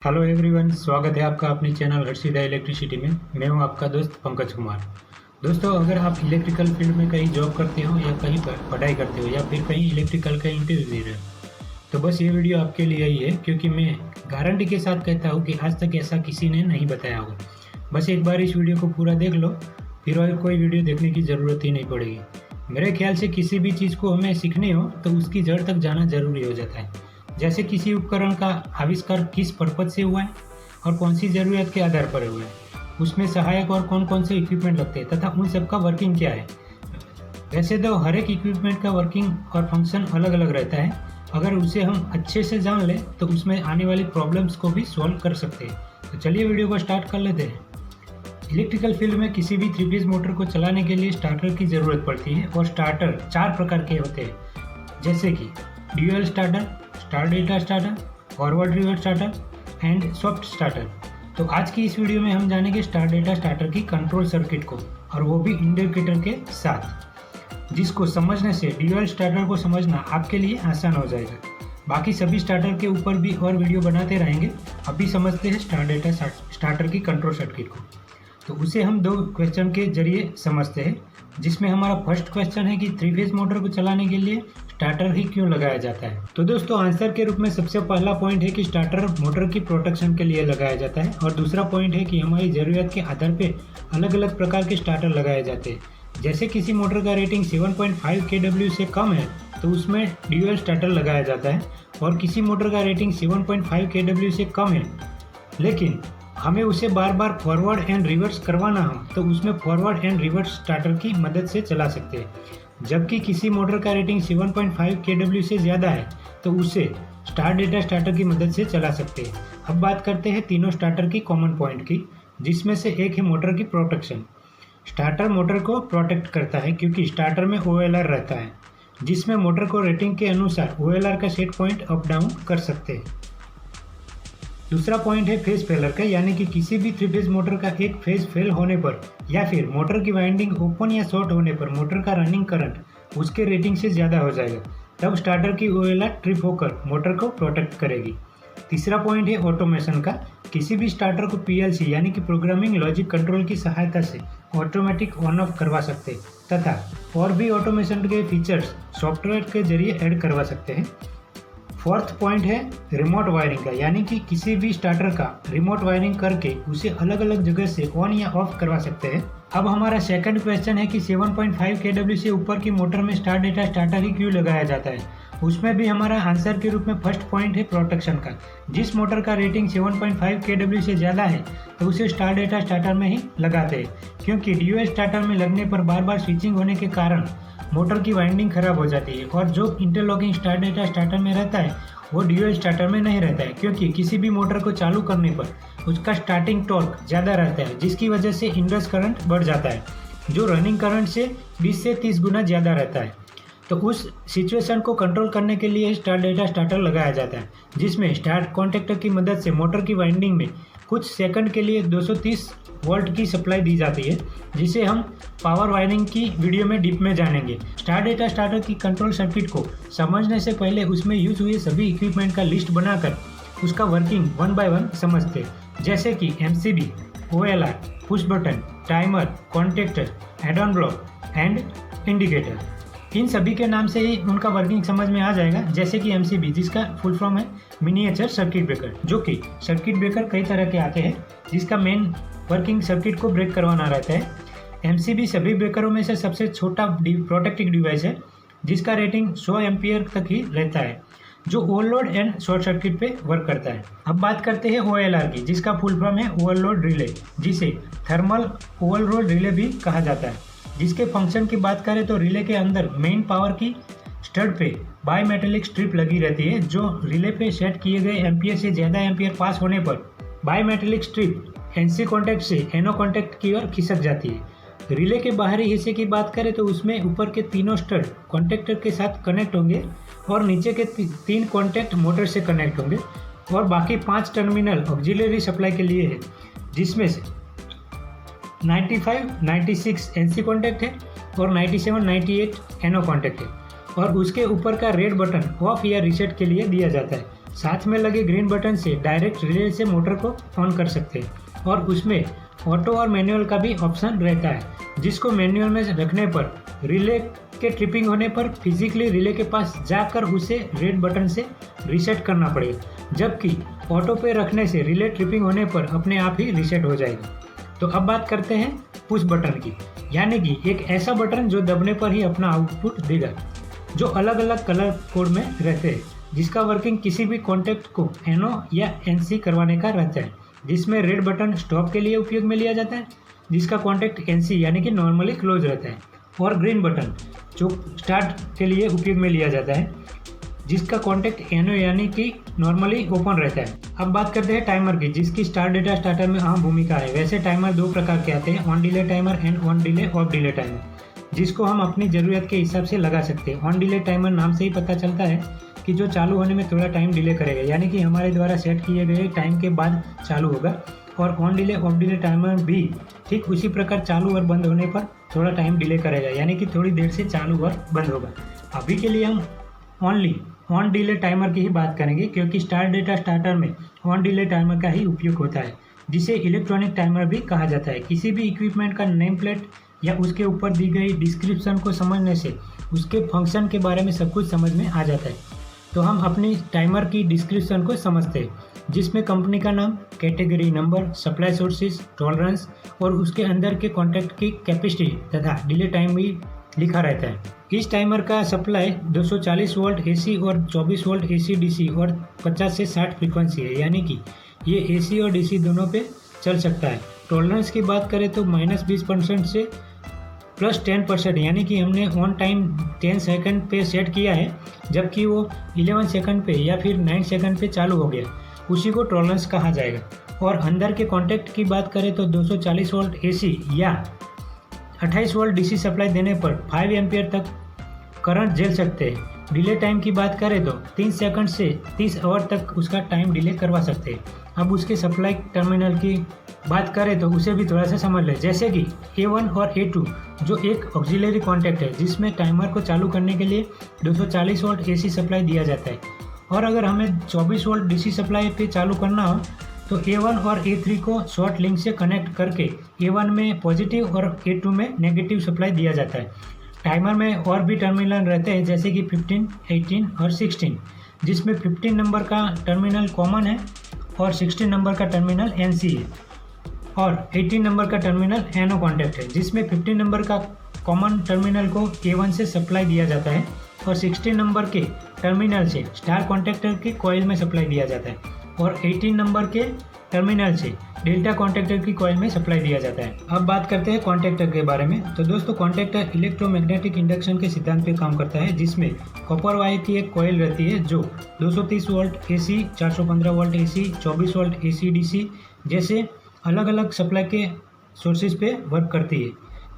Hello everyone, स्वागत है आपका अपने चैनल हर्षिदा इलेक्ट्रिसिटी में। मैं हूं आपका दोस्त पंकज कुमार। दोस्तों, अगर आप इलेक्ट्रिकल फील्ड में कहीं जॉब करते हो या कहीं पढ़ाई करते हो या फिर कहीं इलेक्ट्रिकल का इंटरव्यू दे रहे हो, तो बस ये वीडियो आपके लिए ही है, क्योंकि मैं गारंटी के साथ कहता हूँ कि आज तक ऐसा किसी ने नहीं बताया होगा। बस एक बार इस वीडियो को पूरा देख लो, फिर और कोई वीडियो देखने की ज़रूरत ही नहीं पड़ेगी। मेरे ख्याल से किसी भी चीज़ को हमें सीखनी हो तो उसकी जड़ तक जाना जरूरी हो जाता है। जैसे किसी उपकरण का आविष्कार किस पर्पज से हुआ है और कौन सी ज़रूरत के आधार पर हुआ है, उसमें सहायक और कौन कौन से इक्विपमेंट लगते हैं तथा उन सब का वर्किंग क्या है। वैसे तो हर एक इक्विपमेंट का वर्किंग और फंक्शन अलग अलग रहता है। अगर उसे हम अच्छे से जान लें तो उसमें आने वाली प्रॉब्लम्स को भी सॉल्व कर सकते हैं। तो चलिए वीडियो को स्टार्ट कर लेते हैं। इलेक्ट्रिकल फील्ड में किसी भी 3 फेज मोटर को चलाने के लिए स्टार्टर की ज़रूरत पड़ती है, और स्टार्टर 4 प्रकार के होते हैं, जैसे कि dual starter, star delta starter, forward reverse starter and soft starter. तो आज की इस वीडियो में हम जानेंगे स्टार डेल्टा स्टार्टर की कंट्रोल सर्किट को, और वो भी इंडिकेटर के साथ, जिसको समझने से ड्यूअल स्टार्टर को समझना आपके लिए आसान हो जाएगा। बाकी सभी स्टार्टर के ऊपर भी और वीडियो बनाते रहेंगे। अभी समझते हैं स्टार डेल्टा स्टार्टर की कंट्रोल सर्किट को। तो उसे हम 2 क्वेश्चन के जरिए समझते हैं, जिसमें हमारा फर्स्ट क्वेश्चन है कि 3 फेज मोटर को चलाने के लिए स्टार्टर ही क्यों लगाया जाता है। तो दोस्तों, आंसर के रूप में सबसे पहला पॉइंट है कि स्टार्टर मोटर की प्रोटेक्शन के लिए लगाया जाता है, और दूसरा पॉइंट है कि हमारी ज़रूरत के आधार पे अलग अलग प्रकार के स्टार्टर लगाए जाते हैं। जैसे किसी मोटर का रेटिंग 7.5 kW से कम है तो उसमें ड्यूअल स्टार्टर लगाया जाता है, और किसी मोटर का रेटिंग 7.5 kW से कम है लेकिन हमें उसे बार बार फॉरवर्ड एंड रिवर्स करवाना हो तो उसमें फॉरवर्ड एंड रिवर्स स्टार्टर की मदद से चला सकते हैं। जबकि किसी मोटर का रेटिंग 7.5 kW से ज़्यादा है तो उसे स्टार डेल्टा स्टार्टर की मदद से चला सकते हैं। अब बात करते हैं तीनों स्टार्टर की कॉमन पॉइंट की, जिसमें से एक है मोटर की प्रोटेक्शन। स्टार्टर मोटर को प्रोटेक्ट करता है क्योंकि स्टार्टर में OLR रहता है, जिसमें मोटर को रेटिंग के अनुसार OLR का सेट पॉइंट अप डाउन कर सकते हैं। दूसरा पॉइंट है फेज फेलर का, यानी कि किसी भी 3 फेज मोटर का एक फेज फेल होने पर या फिर मोटर की वाइंडिंग ओपन या शॉर्ट होने पर मोटर का रनिंग करंट उसके रेटिंग से ज़्यादा हो जाएगा, तब स्टार्टर की OLR ट्रिप होकर मोटर को प्रोटेक्ट करेगी। तीसरा पॉइंट है ऑटोमेशन का। किसी भी स्टार्टर को PLC यानी कि प्रोग्रामिंग लॉजिक कंट्रोल की सहायता से ऑटोमेटिक ऑन ऑफ करवा सकते तथा और भी ऑटोमेशन के फीचर्स सॉफ्टवेयर के जरिए ऐड करवा सकते हैं। फोर्थ पॉइंट है रिमोट वायरिंग का, यानी कि किसी भी स्टार्टर का रिमोट वायरिंग करके उसे अलग अलग जगह से ऑन या ऑफ करवा सकते हैं। अब हमारा सेकंड क्वेश्चन है कि 7.5 kW से ऊपर की मोटर में स्टार डेल्टा स्टार्टर ही क्यों लगाया जाता है। उसमें भी हमारा आंसर के रूप में फर्स्ट पॉइंट है प्रोटेक्शन का। जिस मोटर का रेटिंग 7.5 kW से ज़्यादा है तो उसे स्टार डेल्टा स्टार्टर में ही लगाते हैं, क्योंकि ड्यूअल स्टार्टर में लगने पर बार बार स्विचिंग होने के कारण मोटर की वाइंडिंग खराब हो जाती है, और जो इंटरलॉकिंग स्टार डेल्टा स्टार्टर में रहता है वो ड्यूअल स्टार्टर में नहीं रहता है, क्योंकि किसी भी मोटर को चालू करने पर उसका स्टार्टिंग टॉर्क ज़्यादा रहता है, जिसकी वजह से इंडस करंट बढ़ जाता है, जो रनिंग करंट से 20 से 30 गुना ज़्यादा रहता है। तो उस सिचुएशन को कंट्रोल करने के लिए स्टार डेल्टा स्टार्टर लगाया जाता है, जिसमें स्टार्ट कॉन्टैक्टर की मदद से मोटर की वाइंडिंग में कुछ सेकंड के लिए 230 वोल्ट की सप्लाई दी जाती है, जिसे हम पावर वायरिंग की वीडियो में डीप में जानेंगे। स्टार डेल्टा स्टार्टर की कंट्रोल सर्किट को समझने से पहले उसमें यूज हुए सभी इक्विपमेंट का लिस्ट बनाकर उसका वर्किंग 1 बाय 1 समझते हैं, जैसे कि MCB, OLR, push button, timer, contactor, add on block and indicator. इन सभी के नाम से ही उनका वर्किंग समझ में आ जाएगा। जैसे कि MCB, जिसका फुल फॉर्म है मिनिएचर सर्किट ब्रेकर, जो कि सर्किट ब्रेकर कई तरह के आते हैं, जिसका मेन वर्किंग सर्किट को ब्रेक करवाना रहता है। MCB सभी ब्रेकरों में से सबसे छोटा प्रोटेक्टिव डिवाइस है, जिसका रेटिंग 100 एम्पियर तक ही रहता है, जो ओवरलोड एंड शॉर्ट सर्किट पे वर्क करता है। अब बात करते हैं OLR की, जिसका फुल फॉर्म है ओवरलोड रिले, जिसे थर्मल ओवरलोड रिले भी कहा जाता है। जिसके फंक्शन की बात करें तो रिले के अंदर मेन पावर की स्टड पे बाई मेटेलिक स्ट्रिप लगी रहती है, जो रिले पे सेट किए गए एम्पियर से ज़्यादा एम्पियर पास होने पर by metallic strip NC contact से NO कॉन्टैक्ट की ओर खिसक जाती है। रिले के बाहरी हिस्से की बात करें तो उसमें ऊपर के तीनों स्टड कॉन्टैक्टर के साथ कनेक्ट होंगे, और नीचे के 3 कॉन्टैक्ट मोटर से कनेक्ट होंगे, और बाकी 5 टर्मिनल ऑक्सिलरी सप्लाई के लिए है, जिसमें से 95, 96 NC कॉन्टैक्ट है और 97, 98 NO कॉन्टैक्ट है, और उसके ऊपर का रेड बटन ऑफ या रीसेट के लिए दिया जाता है। साथ में लगे ग्रीन बटन से डायरेक्ट रिले से मोटर को ऑन कर सकते हैं और उसमें ऑटो और मैनुअल का भी ऑप्शन रहता है, जिसको मैनुअल में रखने पर रिले के ट्रिपिंग होने पर फिजिकली रिले के पास जाकर उसे रेड बटन से रीसेट करना पड़ेगा, जबकि ऑटो पे रखने से रिले ट्रिपिंग होने पर अपने आप ही रीसेट हो जाएगा। तो अब बात करते हैं पुश बटन की, यानी कि एक ऐसा बटन जो दबने पर ही अपना आउटपुट देगा, जो अलग अलग कलर कोड में रहते हैं, जिसका वर्किंग किसी भी कॉन्टैक्ट को NO या NC करवाने का रहता है, जिसमें रेड बटन स्टॉप के लिए उपयोग में लिया जाता है, जिसका कॉन्टैक्ट NC यानी कि नॉर्मली क्लोज रहता है, और ग्रीन बटन जो स्टार्ट के लिए उपयोग में लिया जाता है, जिसका कॉन्टैक्ट NO यानी कि नॉर्मली ओपन रहता है। अब बात करते हैं टाइमर की, जिसकी स्टार्ट डेटा स्टार्टर में अहम भूमिका है। वैसे टाइमर दो प्रकार के आते हैं, on delay timer and on delay of delay timer, जिसको हम अपनी ज़रूरत के हिसाब से लगा सकते हैं। ऑन डिले टाइमर नाम से ही पता चलता है कि जो चालू होने में थोड़ा टाइम डिले करेगा, यानी कि हमारे द्वारा सेट किए गए टाइम के बाद चालू होगा। और on delay of delay timer भी ठीक उसी प्रकार चालू और बंद होने पर थोड़ा टाइम डिले करेगा, यानी कि थोड़ी देर से चालू और बंद होगा। अभी के लिए हम ओनली ऑन डिले टाइमर की ही बात करेंगे, क्योंकि स्टार्ट डेटा स्टार्टर में ऑन डिले टाइमर का ही उपयोग होता है, जिसे इलेक्ट्रॉनिक टाइमर भी कहा जाता है। किसी भी इक्विपमेंट का नेम प्लेट या उसके ऊपर दी गई डिस्क्रिप्शन को समझने से उसके फंक्शन के बारे में सब कुछ समझ में आ जाता है। तो हम अपनी टाइमर की डिस्क्रिप्शन को समझते हैं, जिसमें कंपनी का नाम, category number, supply sources, tolerance और उसके अंदर के कॉन्टैक्ट की कैपेसिटी तथा डिले टाइम भी लिखा रहता है। इस टाइमर का सप्लाई 240 वोल्ट AC और 24 वोल्ट AC DC और 50 से 60 फ्रीक्वेंसी है, यानी कि ये AC और DC दोनों पे चल सकता है। टॉलरेंस की बात करें तो -20% से +10%, यानी कि हमने ऑन टाइम 10 सेकंड पे सेट किया है, जबकि वो 11 सेकंड पे या फिर 9 सेकंड पे चालू हो गया, उसी को टॉलरेंस कहा जाएगा। और अंदर के कॉन्टैक्ट की बात करें तो 240 वोल्ट AC या 28 वोल्ट DC सप्लाई देने पर 5 एम्पियर तक करंट झेल सकते हैं। डिले टाइम की बात करें तो 3 सेकंड से 30 आवर तक उसका टाइम डिले करवा सकते हैं। अब उसके सप्लाई टर्मिनल की बात करें तो उसे भी थोड़ा सा समझ लें, जैसे कि A1 और A2 जो एक ऑक्सिलरी कॉन्टैक्ट है, जिसमें टाइमर को चालू करने के लिए 240 वोल्ट AC सप्लाई दिया जाता है, और अगर हमें 24 वोल्ट DC सप्लाई पे चालू करना हो तो A1 और A3 को शॉर्ट लिंक से कनेक्ट करके A1 में पॉजिटिव और A2 में नेगेटिव सप्लाई दिया जाता है। टाइमर में और भी टर्मिनल रहते हैं, जैसे कि 15, 18 और 16, जिसमें 15 नंबर का टर्मिनल कॉमन है और 16 नंबर का टर्मिनल NC है, और 18 नंबर का टर्मिनल NO कॉन्टैक्ट है, जिसमें 15 नंबर का कॉमन टर्मिनल को A1 से सप्लाई दिया जाता है और 16 नंबर के टर्मिनल से स्टार कॉन्टैक्टर के कॉइल में सप्लाई दिया जाता है, और 18 नंबर के टर्मिनल से डेल्टा कॉन्टैक्टर की कॉइल में सप्लाई दिया जाता है। अब बात करते हैं कॉन्टैक्टर के बारे में। तो दोस्तों, कॉन्टैक्टर इलेक्ट्रोमैग्नेटिक इंडक्शन के सिद्धांत पे काम करता है, जिसमें कॉपर वायर की एक कॉइल रहती है जो 230 volt AC, 415 volt AC, 24 volt AC DC जैसे अलग अलग सप्लाई के सोर्सेज पे वर्क करती है,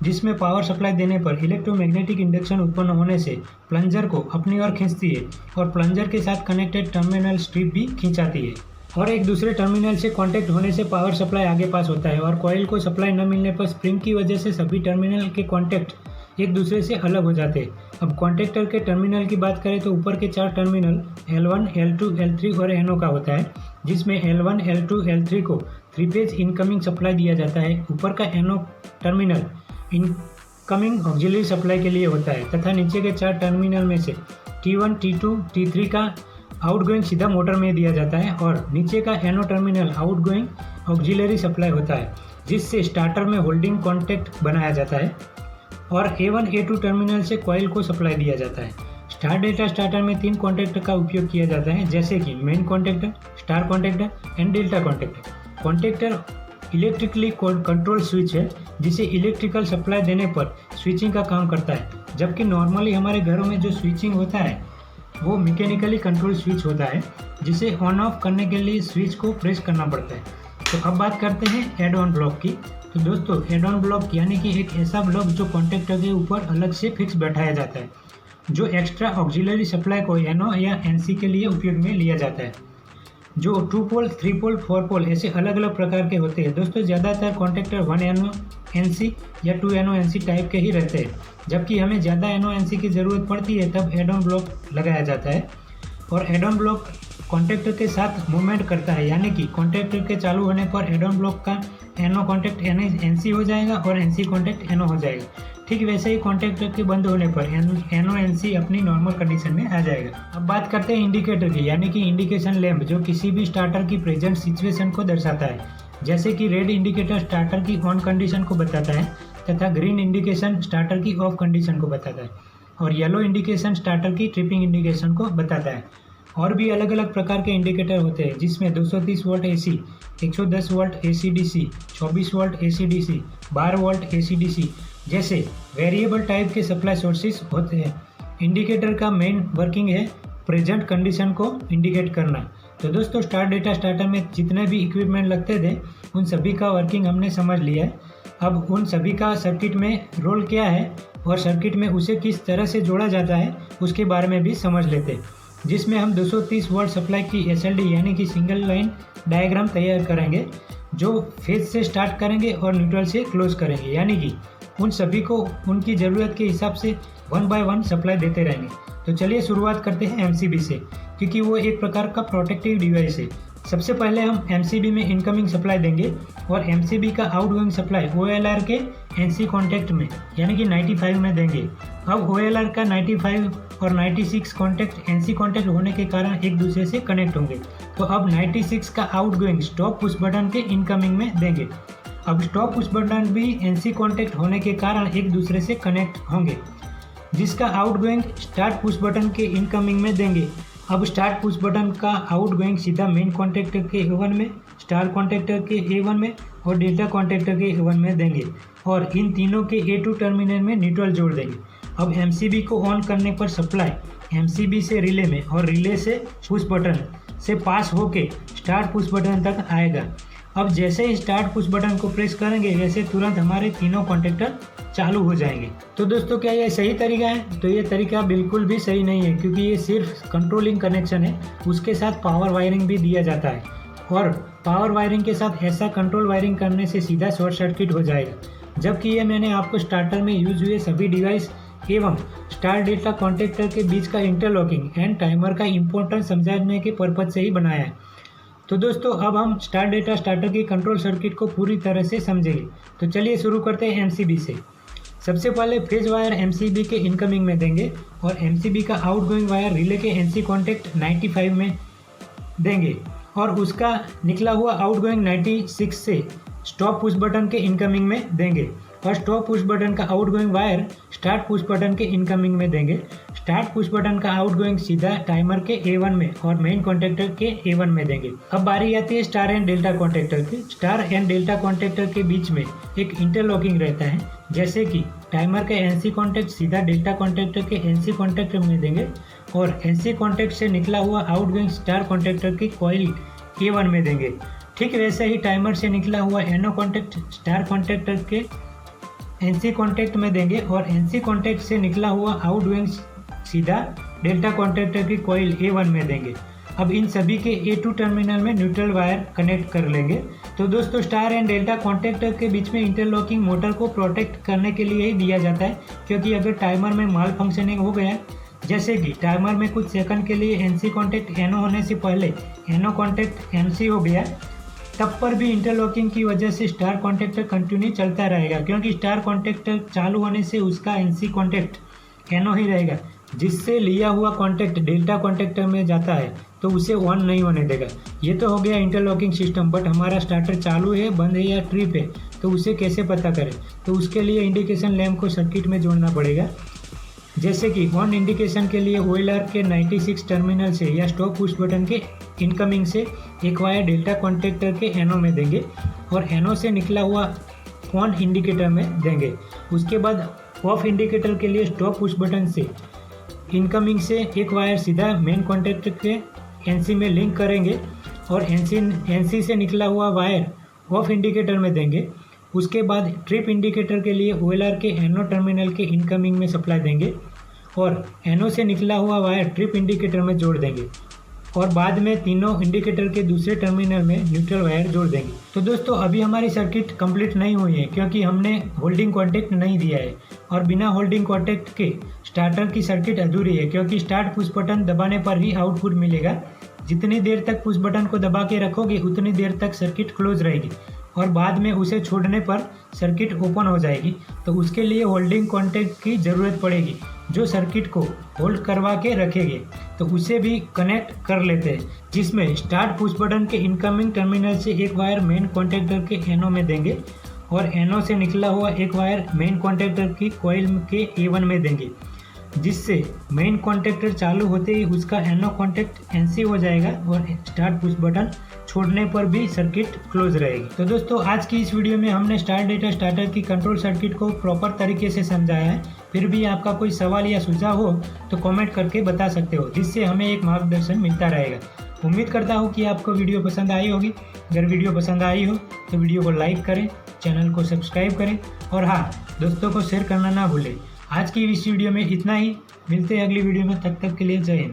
जिसमें पावर सप्लाई देने पर इलेक्ट्रोमैग्नेटिक इंडक्शन उत्पन्न होने से प्लंजर को अपनी ओर खींचती है और प्लंजर के साथ कनेक्टेड टर्मिनल स्ट्रिप भी खींचाती है, और एक दूसरे टर्मिनल से कांटेक्ट होने से पावर सप्लाई आगे पास होता है। और कॉइल को सप्लाई न मिलने पर स्प्रिंग की वजह से सभी टर्मिनल के कांटेक्ट एक दूसरे से अलग हो जाते हैं। अब कॉन्टैक्टर के टर्मिनल की बात करें तो ऊपर के 4 टर्मिनल L1, L2, L3 और NO का होता है, जिसमें L1, L2, L3 को 3 फेज इनकमिंग सप्लाई दिया जाता है। ऊपर का NO terminal incoming auxiliary supply के लिए होता है, तथा नीचे के 4 टर्मिनल में से T1, T2, T3 का आउटगोइंग सीधा मोटर में दिया जाता है, और नीचे का NO terminal outgoing auxiliary supply होता है, जिससे स्टार्टर में होल्डिंग कॉन्टैक्ट बनाया जाता है, और A1, A2 टर्मिनल से कॉइल को सप्लाई दिया जाता है। स्टार डेल्टा स्टार्टर में 3 कॉन्टैक्टर का उपयोग किया जाता है, जैसे कि main contactor, star contactor and delta contactor. Contactor electrically control switch है, जिसे इलेक्ट्रिकल सप्लाई देने पर स्विचिंग का काम करता है, जबकि नॉर्मली हमारे घरों में जो स्विचिंग होता है वो मैकेनिकली कंट्रोल स्विच होता है, जिसे ऑन ऑफ करने के लिए स्विच को प्रेस करना पड़ता है। तो अब बात करते हैं एड ऑन ब्लॉक की। तो दोस्तों, एड ऑन ब्लॉक यानी कि एक ऐसा ब्लॉक जो कॉन्टैक्टर के ऊपर अलग से फिक्स बैठाया जाता है, जो एक्स्ट्रा ऑक्सिलरी सप्लाई को NO या NC के लिए उपयोग में लिया जाता है, जो 2 पोल, 3 पोल, 4 पोल ऐसे अलग अलग प्रकार के होते हैं। दोस्तों, ज़्यादातर कॉन्टैक्टर 1 NO NC या 2 NO NC टाइप के ही रहते हैं, जबकि हमें ज़्यादा NO NC की ज़रूरत पड़ती है तब एड ऑन ब्लॉक लगाया जाता है। और एड ऑन ब्लॉक कॉन्टैक्टर के साथ मूवमेंट करता है, यानी कि कॉन्टैक्टर के चालू होने पर एड ऑन ब्लॉक का NO कॉन्टैक्ट NC हो जाएगा और NC कॉन्टैक्ट NO हो जाएगा। ठीक वैसे ही कॉन्टैक्टर के बंद होने पर NO NC अपनी नॉर्मल कंडीशन में आ जाएगा। अब बात करते हैं इंडिकेटर की, यानी कि इंडिकेशन लैंप जो किसी भी स्टार्टर की प्रेजेंट सिचुएशन को दर्शाता है। जैसे कि रेड इंडिकेटर स्टार्टर की ऑन कंडीशन को बताता है तथा ग्रीन इंडिकेशन स्टार्टर की ऑफ कंडीशन को बताता है और येलो इंडिकेशन स्टार्टर की ट्रिपिंग इंडिकेशन को बताता है। और भी अलग अलग प्रकार के इंडिकेटर होते हैं जिसमें 230 volt AC, 110 volt AC DC, 24 volt AC DC, 12 volt AC DC जैसे वेरिएबल टाइप के सप्लाई सोर्सेज होते हैं। इंडिकेटर का मेन वर्किंग है प्रेजेंट कंडीशन को इंडिकेट करना। तो दोस्तों स्टार डेटा स्टार्टर में जितने भी इक्विपमेंट लगते थे उन सभी का वर्किंग हमने समझ लिया है। अब उन सभी का सर्किट में रोल क्या है और सर्किट में उसे किस तरह से जोड़ा जाता है उसके बारे में भी समझ लेते हैं, जिसमें हम 230 वोल्ट सप्लाई की SLD यानी कि सिंगल लाइन डायग्राम तैयार करेंगे जो फेज से स्टार्ट करेंगे और न्यूट्रल से क्लोज करेंगे, यानी कि उन सभी को उनकी ज़रूरत के हिसाब से 1 बाय 1 सप्लाई देते रहेंगे। तो चलिए शुरुआत करते हैं MCB से, क्योंकि वो एक प्रकार का प्रोटेक्टिव डिवाइस है। सबसे पहले हम MCB में इनकमिंग सप्लाई देंगे और MCB का आउटगोइंग सप्लाई OLR के NC कॉन्टैक्ट में यानी कि 95 में देंगे। अब OLR का 95 और 96 कॉन्टैक्ट NC कॉन्टैक्ट होने के कारण एक दूसरे से कनेक्ट होंगे। तो अब 96 का आउटगोइंग स्टॉप पुश बटन के इनकमिंग में देंगे। अब स्टॉप पुश बटन भी NC कॉन्टैक्ट होने के कारण एक दूसरे से कनेक्ट होंगे, जिसका आउटगोइंग स्टार्ट पुश बटन के इनकमिंग में देंगे। अब स्टार्ट पुश बटन का आउटगोइंग सीधा मेन कॉन्टैक्टर के A1 में, स्टार कॉन्टैक्टर के A1 में और डेल्टा कॉन्टैक्टर के A1 में देंगे और इन तीनों के A2 टर्मिनल में न्यूट्रल जोड़ देंगे। अब MCB को ऑन करने पर सप्लाई MCB से रिले में और रिले से पुश बटन से पास होके स्टार्ट पुश बटन तक आएगा। अब जैसे ही स्टार्ट पुश बटन को प्रेस करेंगे वैसे तुरंत हमारे तीनों कॉन्टैक्टर चालू हो जाएंगे। तो दोस्तों क्या ये सही तरीका है? तो ये तरीका बिल्कुल भी सही नहीं है, क्योंकि ये सिर्फ कंट्रोलिंग कनेक्शन है, उसके साथ पावर वायरिंग भी दिया जाता है और पावर वायरिंग के साथ ऐसा कंट्रोल वायरिंग करने से सीधा शॉर्ट सर्किट हो जाएगा। जबकि ये मैंने आपको स्टार्टर में यूज हुए सभी डिवाइस एवं स्टार डेल्टा कॉन्टैक्टर के बीच का इंटरलॉकिंग एंड टाइमर का इम्पोर्टेंस समझाने के पर्पज से ही बनाया है। तो दोस्तों अब हम स्टार डेटा स्टार्टर की कंट्रोल सर्किट को पूरी तरह से समझेंगे। तो चलिए शुरू करते हैं MCB से। सबसे पहले फेज वायर MCB के इनकमिंग में देंगे और MCB का आउटगोइंग वायर रिले के NC कॉन्टैक्ट 95 में देंगे और उसका निकला हुआ आउटगोइंग 96 से स्टॉप पुश बटन के इनकमिंग में देंगे और स्टॉप पुश बटन का outgoing wire start push button के इनकमिंग में देंगे। स्टार्ट पुश बटन का आउटगोइंग सीधा टाइमर के A1 में और मेन कॉन्टैक्टर के A1 में देंगे। अब बारी आती है स्टार एंड डेल्टा कॉन्टैक्टर की। स्टार एंड डेल्टा कॉन्टैक्टर के बीच में एक इंटरलॉकिंग रहता है, जैसे कि टाइमर के NC कॉन्टैक्ट सीधा डेल्टा कॉन्टैक्टर के NC कॉन्टैक्टर में देंगे और NC कॉन्टैक्ट से निकला हुआ आउटगोइंग स्टार कॉन्टैक्टर की कॉइल A1 में देंगे। ठीक वैसे ही टाइमर से निकला हुआ NO कॉन्टैक्ट स्टार कॉन्टैक्टर के NC कॉन्टैक्ट में देंगे और NC कॉन्टैक्ट से निकला हुआ आउटगोइंग सीधा डेल्टा कॉन्टैक्टर की कॉइल A1 में देंगे। अब इन सभी के A2 टर्मिनल में न्यूट्रल वायर कनेक्ट कर लेंगे। तो दोस्तों स्टार एंड डेल्टा कॉन्टैक्टर के बीच में इंटरलॉकिंग मोटर को प्रोटेक्ट करने के लिए ही दिया जाता है, क्योंकि अगर टाइमर में माल फंक्शनिंग हो गया, जैसे कि टाइमर में कुछ सेकंड के लिए NC कॉन्टैक्ट NO होने से पहले NO कॉन्टैक्ट NC हो गया, तब पर भी इंटरलॉकिंग की वजह से स्टार कॉन्टैक्टर कंटिन्यू चलता रहेगा, क्योंकि स्टार कॉन्टैक्टर चालू होने से उसका NC कॉन्टैक्ट NO ही रहेगा, जिससे लिया हुआ कॉन्टैक्ट डेल्टा कॉन्टैक्टर में जाता है तो उसे ऑन नहीं होने देगा। ये तो हो गया इंटरलॉकिंग सिस्टम, बट हमारा स्टार्टर चालू है, बंद है या ट्रिप है तो उसे कैसे पता करें? तो उसके लिए इंडिकेशन लैम्प को सर्किट में जोड़ना पड़ेगा। जैसे कि ऑन इंडिकेशन के लिए OLR के 96 टर्मिनल से या स्टॉप पुश बटन के इनकमिंग से एक वायर डेल्टा कॉन्टैक्टर के NO में देंगे और NO से निकला हुआ ऑन इंडिकेटर में देंगे। उसके बाद ऑफ इंडिकेटर के लिए स्टॉप पुश बटन से इनकमिंग से एक वायर सीधा मेन कॉन्टैक्टर के NC में लिंक करेंगे और NC से निकला हुआ वायर ऑफ इंडिकेटर में देंगे। उसके बाद ट्रिप इंडिकेटर के लिए OLR के NO टर्मिनल के इनकमिंग में सप्लाई देंगे और NO से निकला हुआ वायर ट्रिप इंडिकेटर में जोड़ देंगे और बाद में तीनों इंडिकेटर के दूसरे टर्मिनल में न्यूट्रल वायर जोड़ देंगे। तो दोस्तों अभी हमारी सर्किट कंप्लीट नहीं हुई है, क्योंकि हमने होल्डिंग कॉन्टैक्ट नहीं दिया है और बिना होल्डिंग कॉन्टैक्ट के स्टार्टर की सर्किट अधूरी है, क्योंकि स्टार्ट पुश बटन दबाने पर ही आउटपुट मिलेगा, जितनी देर तक पुश बटन को दबा के रखोगे उतनी देर तक सर्किट क्लोज रहेगी और बाद में उसे छोड़ने पर सर्किट ओपन हो जाएगी। तो उसके लिए होल्डिंग कॉन्टैक्ट की ज़रूरत पड़ेगी जो सर्किट को होल्ड करवा के रखेंगे। तो उसे भी कनेक्ट कर लेते हैं, जिसमें स्टार्ट पुश बटन के इनकमिंग टर्मिनल से एक वायर मेन कॉन्टैक्टर के एनो में देंगे और एनो से निकला हुआ एक वायर मेन कॉन्टैक्टर की कॉइल के A1 में देंगे, जिससे मेन कॉन्टैक्टर चालू होते ही उसका एनो कॉन्टैक्ट NC हो जाएगा और स्टार्ट पुश बटन छोड़ने पर भी सर्किट क्लोज रहेगी। तो दोस्तों आज की इस वीडियो में हमने स्टार डेटा स्टार्टर की कंट्रोल सर्किट को प्रॉपर तरीके से समझाया है। फिर भी आपका कोई सवाल या सुझाव हो तो कमेंट करके बता सकते हो, जिससे हमें एक मार्गदर्शन मिलता रहेगा। उम्मीद करता हूँ कि आपको वीडियो पसंद आई होगी। अगर वीडियो पसंद आई हो तो वीडियो को लाइक करें, चैनल को सब्सक्राइब करें और हाँ, दोस्तों को शेयर करना ना भूलें। आज की इस वीडियो में इतना ही। मिलते हैं अगली वीडियो में, तब तक के लिए जय हिंद।